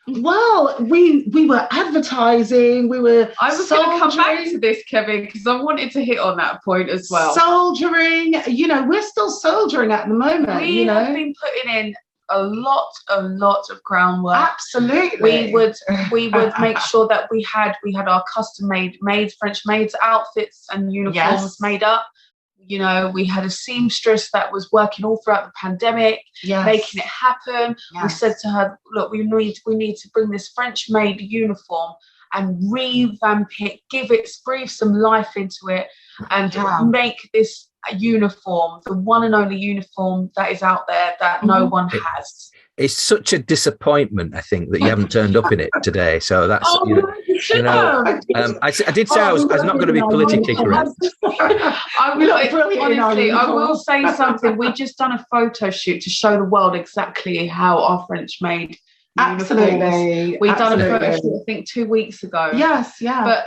[SPEAKER 4] Well, we were advertising.
[SPEAKER 3] I was going to come back to this, Kevin, because I wanted to hit on that point as well.
[SPEAKER 4] Soldiering, we're still soldiering at the moment.
[SPEAKER 3] We have been putting in a lot of groundwork.
[SPEAKER 4] Absolutely.
[SPEAKER 3] We would make sure that we had our custom made French maids outfits and uniforms made up. We had a seamstress that was working all throughout the pandemic, making it happen. We said to her, look, we need to bring this French made uniform and revamp it, breathe some life into it, and make this uniform, the one and only uniform that is out there that no one has.
[SPEAKER 1] It's such a disappointment, I think, that you haven't turned up in it today. So that's, I did say I was not going to be politically correct.
[SPEAKER 3] I will say something. We've just done a photo shoot to show the world exactly how our French made.
[SPEAKER 4] Absolutely.
[SPEAKER 3] We've done a photo shoot, I think, 2 weeks ago. But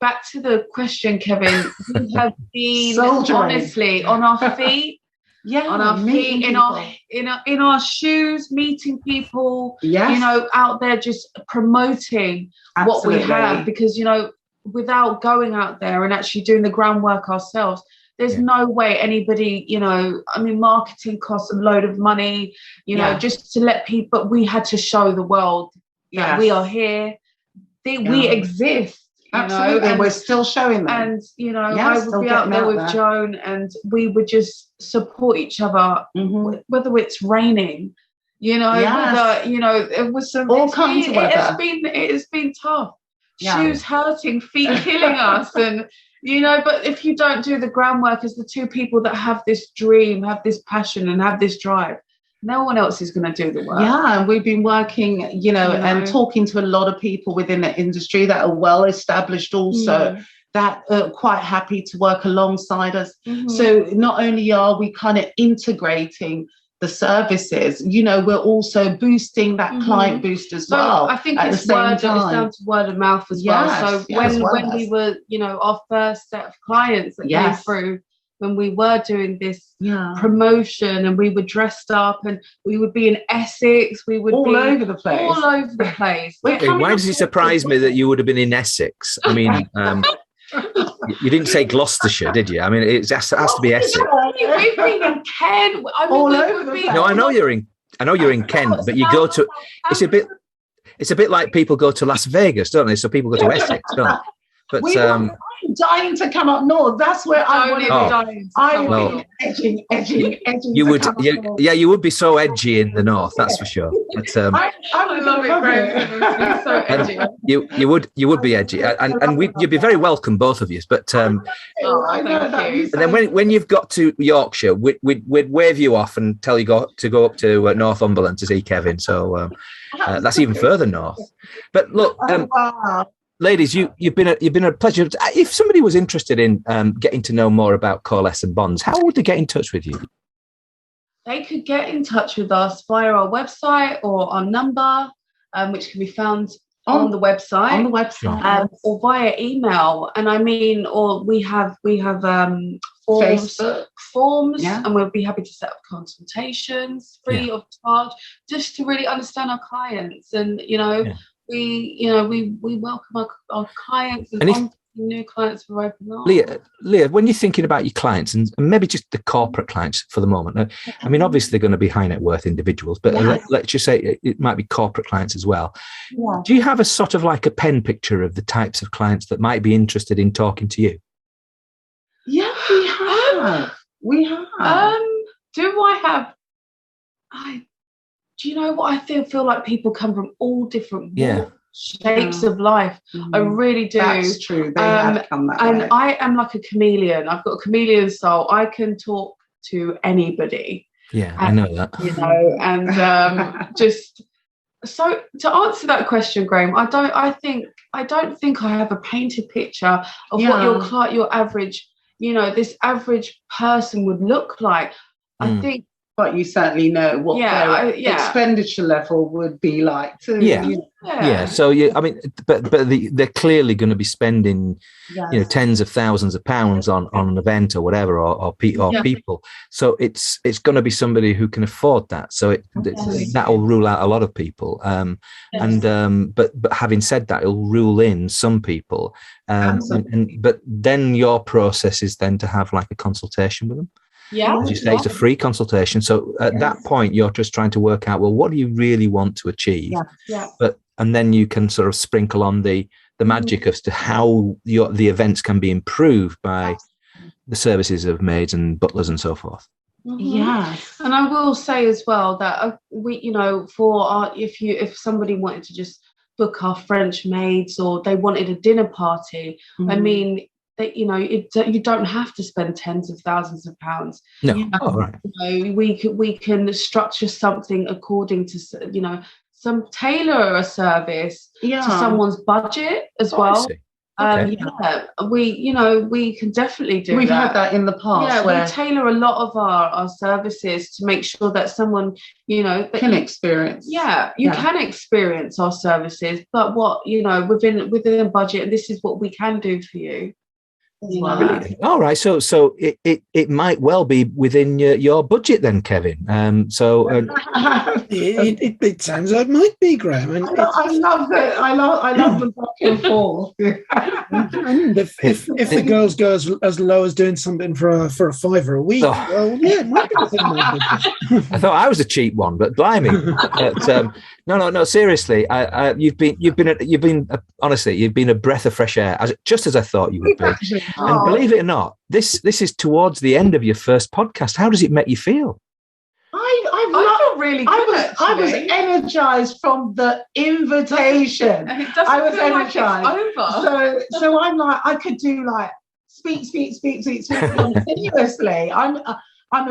[SPEAKER 3] back to the question, Kevin. We have been honestly on our feet. On our feet, in our shoes, meeting people, out there just promoting what we have, because without going out there and actually doing the groundwork ourselves, there's no way anybody, marketing costs a load of money, just to let people, but we had to show the world that we are here, we exist.
[SPEAKER 4] Absolutely, and we're still showing them.
[SPEAKER 3] And I would be out there with Joan, and we would just support each other, whether it's raining, whether it was some. It has been tough. Shoes hurting, feet killing us, and But if you don't do the groundwork as the two people that have this dream, have this passion, and have this drive, no one else is going to do the work.
[SPEAKER 4] And we've been working, and talking to a lot of people within the industry that are well established also, that are quite happy to work alongside us. So not only are we kind of integrating the services, we're also boosting that client boost as well.
[SPEAKER 3] I think it's down to word of mouth as well. So when we were, our first set of clients that came through, when we were doing this promotion, and we were dressed up, and we would be in Essex, we would
[SPEAKER 4] all
[SPEAKER 3] be
[SPEAKER 4] over the place.
[SPEAKER 3] All over the place.
[SPEAKER 1] Why does it surprise me that you would have been in Essex? I mean, you didn't say Gloucestershire, did you? I mean, it has to be Essex.
[SPEAKER 3] We've been in Kent.
[SPEAKER 4] All over the place.
[SPEAKER 1] No, I know you're in Kent, but you go to. It's a bit like people go to Las Vegas, don't they? So people go to Essex, don't they? But
[SPEAKER 4] I'm dying to come up north. That's where I want to
[SPEAKER 3] go.
[SPEAKER 4] I'm edging.
[SPEAKER 1] You would, you would be so edgy in the north, that's for sure. But,
[SPEAKER 3] I love it, Graham. So edgy.
[SPEAKER 1] You would be edgy, and you'd be very welcome, both of you. But
[SPEAKER 3] I know that.
[SPEAKER 1] And then when you've got to Yorkshire, we'd wave you off and tell you to go up to Northumberland to see Kevin. So that's even further north. But look. Ladies, you've been a pleasure. If somebody was interested in getting to know more about Coalesce and Bonds, how would they get in touch with you?
[SPEAKER 3] They could get in touch with us via our website or our number, which can be found on the website. Or via email. And I mean, or we have forms, and we'll be happy to set up consultations free of charge, just to really understand our clients. And we welcome our clients, and new clients for open arms.
[SPEAKER 1] Leah, when you're thinking about your clients, and maybe just the corporate clients for the moment, I mean, obviously they're going to be high net worth individuals, but let's just say it might be corporate clients as well. Yeah. Do you have a sort of like a pen picture of the types of clients that might be interested in talking to you?
[SPEAKER 4] Yeah, we have.
[SPEAKER 3] Do I have? Do you know what? I feel like people come from all different shapes of life. I really do.
[SPEAKER 4] That's true. They have come that way.
[SPEAKER 3] I am like a chameleon. I've got a chameleon soul. I can talk to anybody.
[SPEAKER 1] Yeah, I know that.
[SPEAKER 3] And just so to answer that question, Graham, I don't think I have a painted picture of what your average, this average person would look like. I think.
[SPEAKER 4] But you certainly know what their expenditure level would be like too.
[SPEAKER 1] Yeah. So I mean, but they're clearly going to be spending, tens of thousands of pounds on an event or whatever, or people. So it's going to be somebody who can afford that. So that will rule out a lot of people. But having said that, it'll rule in some people. But then your process is then to have like a consultation with them.
[SPEAKER 3] Yeah,
[SPEAKER 1] as you say, it's a free consultation. So at that point, you're just trying to work out, well, what do you really want to achieve? And then you can sort of sprinkle on the magic as to how the events can be improved by the services of maids and butlers and so forth.
[SPEAKER 3] And I will say as well that if somebody wanted to just book our French maids, or they wanted a dinner party, I mean, that you don't have to spend tens of thousands of pounds.
[SPEAKER 1] No, right.
[SPEAKER 3] We can structure something according to some tailor a service to someone's budget as well.
[SPEAKER 1] Okay.
[SPEAKER 3] We can definitely do.
[SPEAKER 4] We've had that in the past.
[SPEAKER 3] We tailor a lot of our services to make sure that someone
[SPEAKER 4] can experience.
[SPEAKER 3] You can experience our services, but within the budget, and this is what we can do for you.
[SPEAKER 1] All right, so it might well be within your budget then, Kevin.
[SPEAKER 2] It sounds like it might be, Graham. And
[SPEAKER 4] I love it. I love the back and forth.
[SPEAKER 2] And if the girls go as low as doing something for a £5 a week, it might be within my budget.
[SPEAKER 1] I thought I was a cheap one, but blimey. No, seriously. You've been honestly, you've been a breath of fresh air, just as I thought you would be. And believe it or not, this is towards the end of your first podcast. How does it make you feel?
[SPEAKER 3] I feel really good.
[SPEAKER 4] I was energized from the invitation.
[SPEAKER 3] And it doesn't feel like it's over.
[SPEAKER 4] So I'm like, I could do like speak continuously. I'm a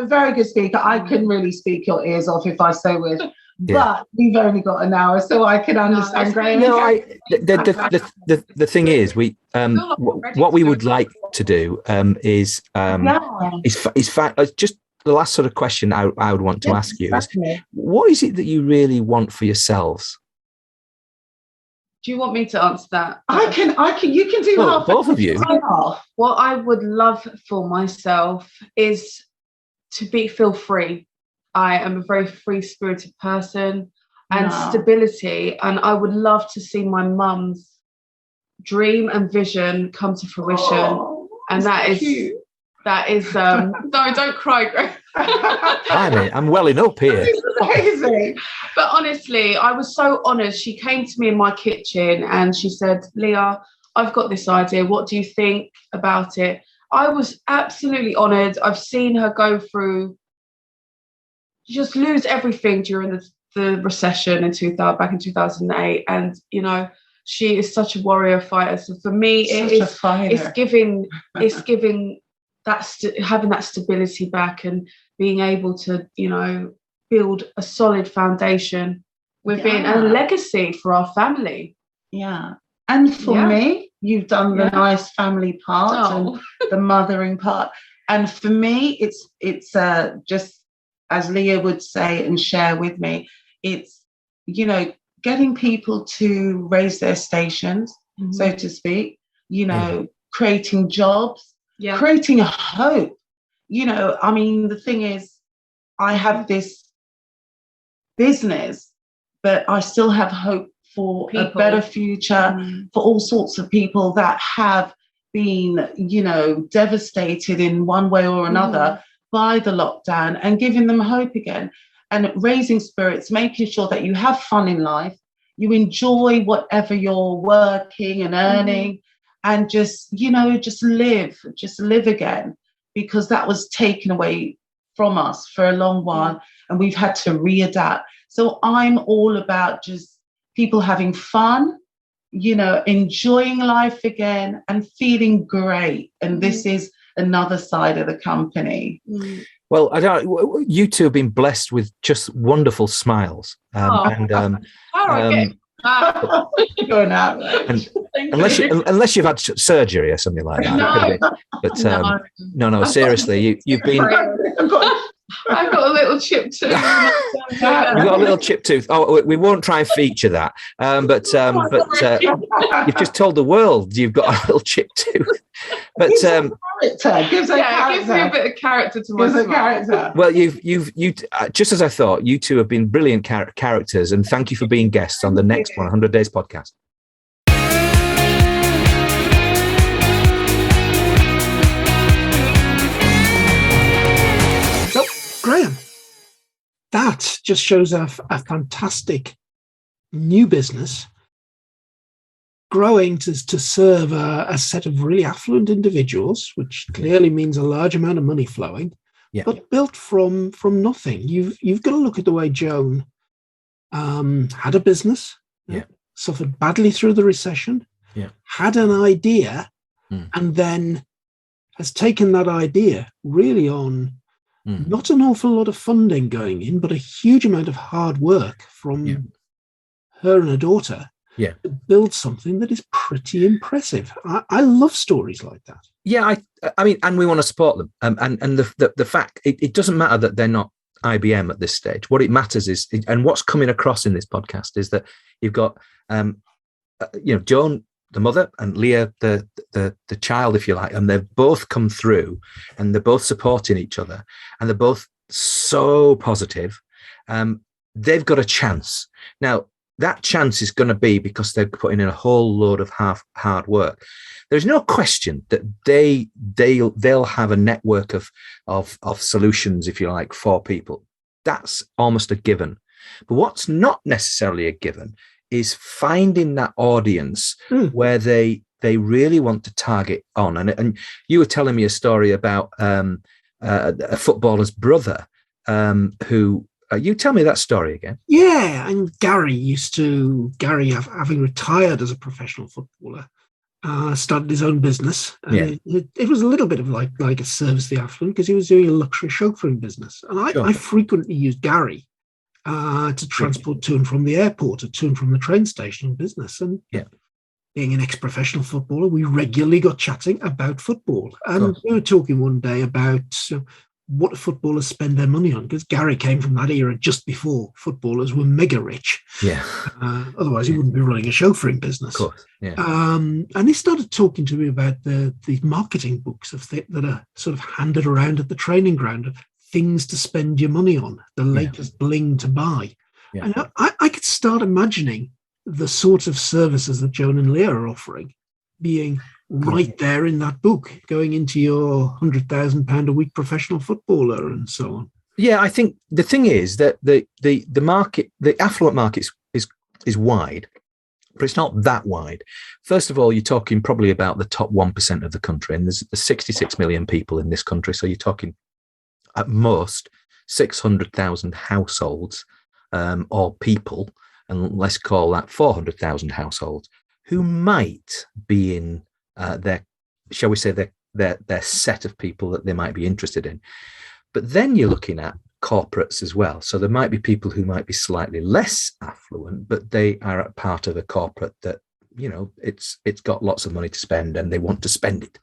[SPEAKER 4] very good speaker. I can really speak your ears off if I so wish. But we've only got an hour, so I can understand.
[SPEAKER 1] The thing is, what we would like to do is just the last sort of question I would want to ask you is, what is it that you really want for yourselves?
[SPEAKER 3] Do you want me to answer that?
[SPEAKER 4] I can. You can do half.
[SPEAKER 1] Both of you.
[SPEAKER 3] What I would love for myself is to feel free. I am a very free-spirited person, and stability. And I would love to see my mum's dream and vision come to fruition. And that is cute. That is no, don't cry, Greg.
[SPEAKER 1] I'm welling up here.
[SPEAKER 3] It's amazing. But honestly, I was so honoured. She came to me in my kitchen and she said, Leah, I've got this idea. What do you think about it? I was absolutely honoured. I've seen her go through, just lose everything during the recession back in 2008. And, you know, she is such a warrior fighter. So for me, it's giving having that stability back and being able to, you know, build a solid foundation within and a legacy for our family.
[SPEAKER 4] Yeah. And for me, you've done the nice family part and the mothering part. And for me, it's just, as Leah would say and share with me, it's, you know, getting people to raise their stations, so to speak, you know, creating jobs, creating a hope. You know, I mean, the thing is, I have this business, but I still have hope for people. A better future for all sorts of people that have been, you know, devastated in one way or another by the lockdown, and giving them hope again, and raising spirits, making sure that you have fun in life, you enjoy whatever you're working and earning, and just, you know, just live again, because that was taken away from us for a long while and we've had to readapt. So I'm all about just people having fun, you know, enjoying life again and feeling great. And this is another side of the company.
[SPEAKER 1] Well, you two have been blessed with just wonderful smiles.
[SPEAKER 4] Going out,
[SPEAKER 1] and unless you've had surgery or something like that. No, seriously, you've been.
[SPEAKER 3] I've got a little chip tooth.
[SPEAKER 1] You've got a little chip tooth. Oh, we won't try and feature that. But you've just told the world you've got a little chip tooth. But
[SPEAKER 4] gives a character.
[SPEAKER 3] Gives me a bit of character to my smile.
[SPEAKER 1] Well, you've just as I thought, you two have been brilliant characters, and thank you for being guests on the next 100 Days podcast.
[SPEAKER 2] Graham, that just shows a fantastic new business growing to serve a set of really affluent individuals, which clearly means a large amount of money flowing, but built from nothing. You've got to look at the way Joan had a business, suffered badly through the recession, had an idea, and then has taken that idea really on. Not an awful lot of funding going in, but a huge amount of hard work from her and her daughter to build something that is pretty impressive. I love stories like that.
[SPEAKER 1] Yeah, I mean, and we want to support them. And the fact, it doesn't matter that they're not IBM at this stage. What it matters is, and what's coming across in this podcast is that you've got, Joan, the mother, and Leah, the child, if you like, and they've both come through and they're both supporting each other and they're both so positive. They've got a chance. Now, that chance is going to be because they're putting in a whole load of hard work. There's no question that they'll have a network of solutions, if you like, for people. That's almost a given. But what's not necessarily a given is finding that audience where they really want to target on. And you were telling me a story about a footballer's brother who, you tell me that story again.
[SPEAKER 2] Yeah, and Gary, having retired as a professional footballer, started his own business. And it was a little bit of like a service to the affluent, because he was doing a luxury chauffeuring business. And I frequently used Gary to transport to and from the airport or to and from the train station in business. And being an ex-professional footballer, we regularly got chatting about football. And we were talking one day about what do footballers spend their money on? Because Gary came from that era just before footballers were mega rich.
[SPEAKER 1] Yeah.
[SPEAKER 2] Otherwise, he wouldn't be running a chauffeuring business.
[SPEAKER 1] Of course. Yeah.
[SPEAKER 2] And he started talking to me about the marketing books that are sort of handed around at the training ground of things to spend your money on, the latest bling to buy. Yeah. And I could start imagining the sort of services that Joan and Leah are offering being right there in that book, going into your £100,000 a week professional footballer and so on.
[SPEAKER 1] Yeah, I think the thing is that the market, the affluent market is wide, but it's not that wide. First of all, you're talking probably about the top 1% of the country, and there's 66 million people in this country. So you're talking at most 600,000 households or people, and let's call that 400,000 households who might be in their set of people that they might be interested in. But then you're looking at corporates as well. So there might be people who might be slightly less affluent, but they are a part of a corporate that, you know, it's got lots of money to spend and they want to spend it.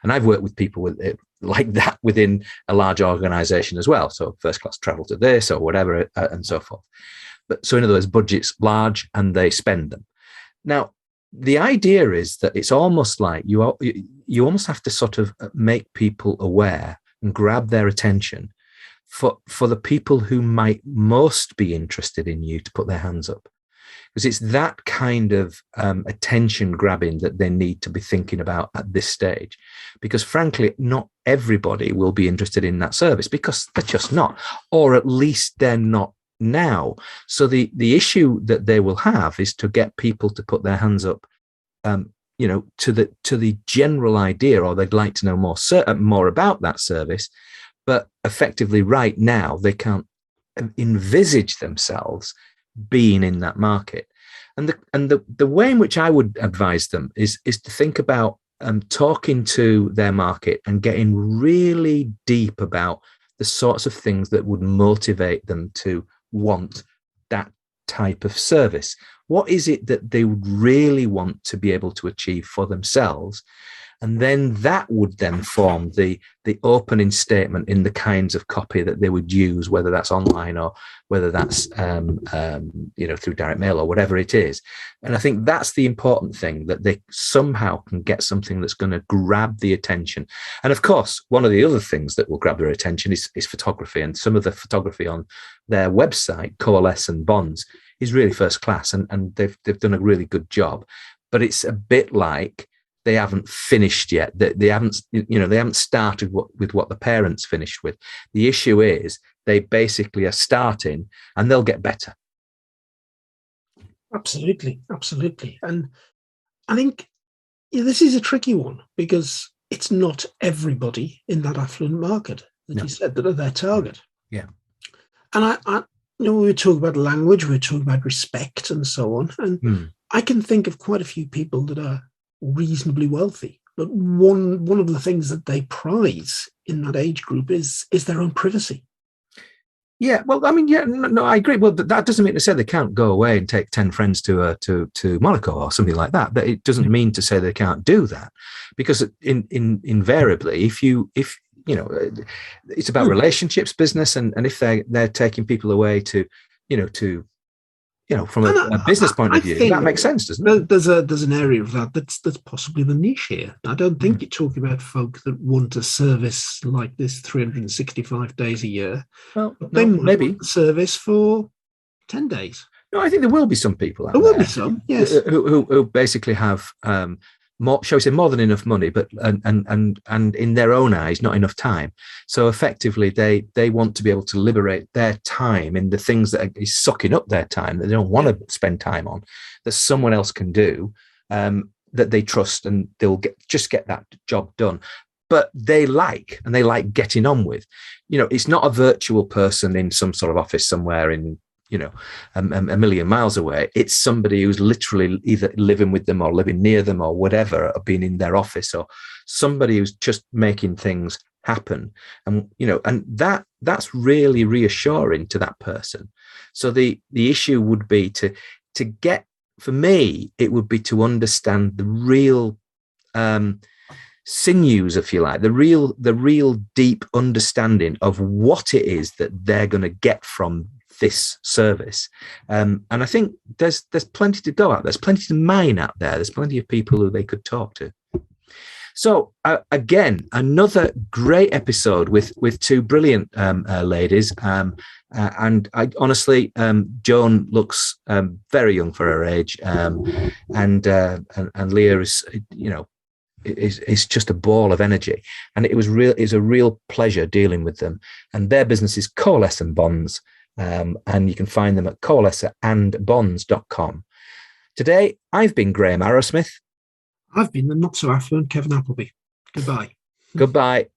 [SPEAKER 1] And I've worked with people with it like that within a large organization as well. So first class travel to this or whatever, and so forth. But so in other words, budgets large and they spend them. Now, the idea is that it's almost like you almost have to sort of make people aware and grab their attention for the people who might most be interested in you to put their hands up. Because it's that kind of attention grabbing that they need to be thinking about at this stage. Because frankly, not everybody will be interested in that service because they're just not, or at least they're not now. So the issue that they will have is to get people to put their hands up, you know, to the general idea, or they'd like to know more about that service. But effectively, right now, they can't envisage themselves being in that market. And the way in which I would advise them is to think about talking to their market and getting really deep about the sorts of things that would motivate them to want that type of service. What is it that they would really want to be able to achieve for themselves? And then that would then form the opening statement in the kinds of copy that they would use, whether that's online or whether that's you know, through direct mail or whatever it is. And I think that's the important thing, that they somehow can get something that's going to grab the attention. And of course, one of the other things that will grab their attention is photography. And some of the photography on their website, Coalesce and Bonds, is really first class, and they've done a really good job. But it's a bit like they haven't finished yet. They haven't started with what the parents finished with. The issue is they basically are starting, and they'll get better.
[SPEAKER 2] Absolutely. And I think this is a tricky one because it's not everybody in that affluent market that you said that are their target.
[SPEAKER 1] Yeah.
[SPEAKER 2] And I you know, we were talking about language, we were talking about respect and so on. And I can think of quite a few people that are reasonably wealthy, but one of the things that they prize in that age group is their own privacy.
[SPEAKER 1] Yeah, well, I mean, no, I agree. Well, that doesn't mean to say they can't go away and take 10 friends to Monaco or something like that. But it doesn't mean to say they can't do that, because invariably, if you know, it's about relationships, business, and if they're taking people away to from a business point of view, that makes sense, doesn't it?
[SPEAKER 2] There's an area of that's possibly the niche here. I don't think you're talking about folk that want a service like this 365 days a year.
[SPEAKER 1] Well,
[SPEAKER 2] they
[SPEAKER 1] maybe
[SPEAKER 2] a service for 10 days.
[SPEAKER 1] No, I think there will be some people out
[SPEAKER 2] there. There will be some, yes,
[SPEAKER 1] who basically have more, shall we say, more than enough money, but and in their own eyes, not enough time. So effectively, they want to be able to liberate their time in the things that is sucking up their time that they don't want to spend time on, that someone else can do, that they trust, and they'll get that job done. But they like getting on with. You know, it's not a virtual person in some sort of office somewhere in, you know, a million miles away. It's somebody who's literally either living with them or living near them or whatever, or being in their office, or somebody who's just making things happen. And, you know, and that's really reassuring to that person. So the issue would be to get, for me, it would be to understand the real sinews, if you like, the real deep understanding of what it is that they're going to get from this service. And I think there's plenty to go out. There's plenty to mine out there. There's plenty of people who they could talk to. So again, another great episode with two brilliant ladies. And I honestly, Joan looks very young for her age, and Leah is, is just a ball of energy. And it was a real pleasure dealing with them. And their business is Coalesce and Bonds, and you can find them at coalesceandbonds.com. Today, I've been Graham Arrowsmith.
[SPEAKER 2] I've been the not so affluent Kevin Appleby. Goodbye.
[SPEAKER 1] Goodbye.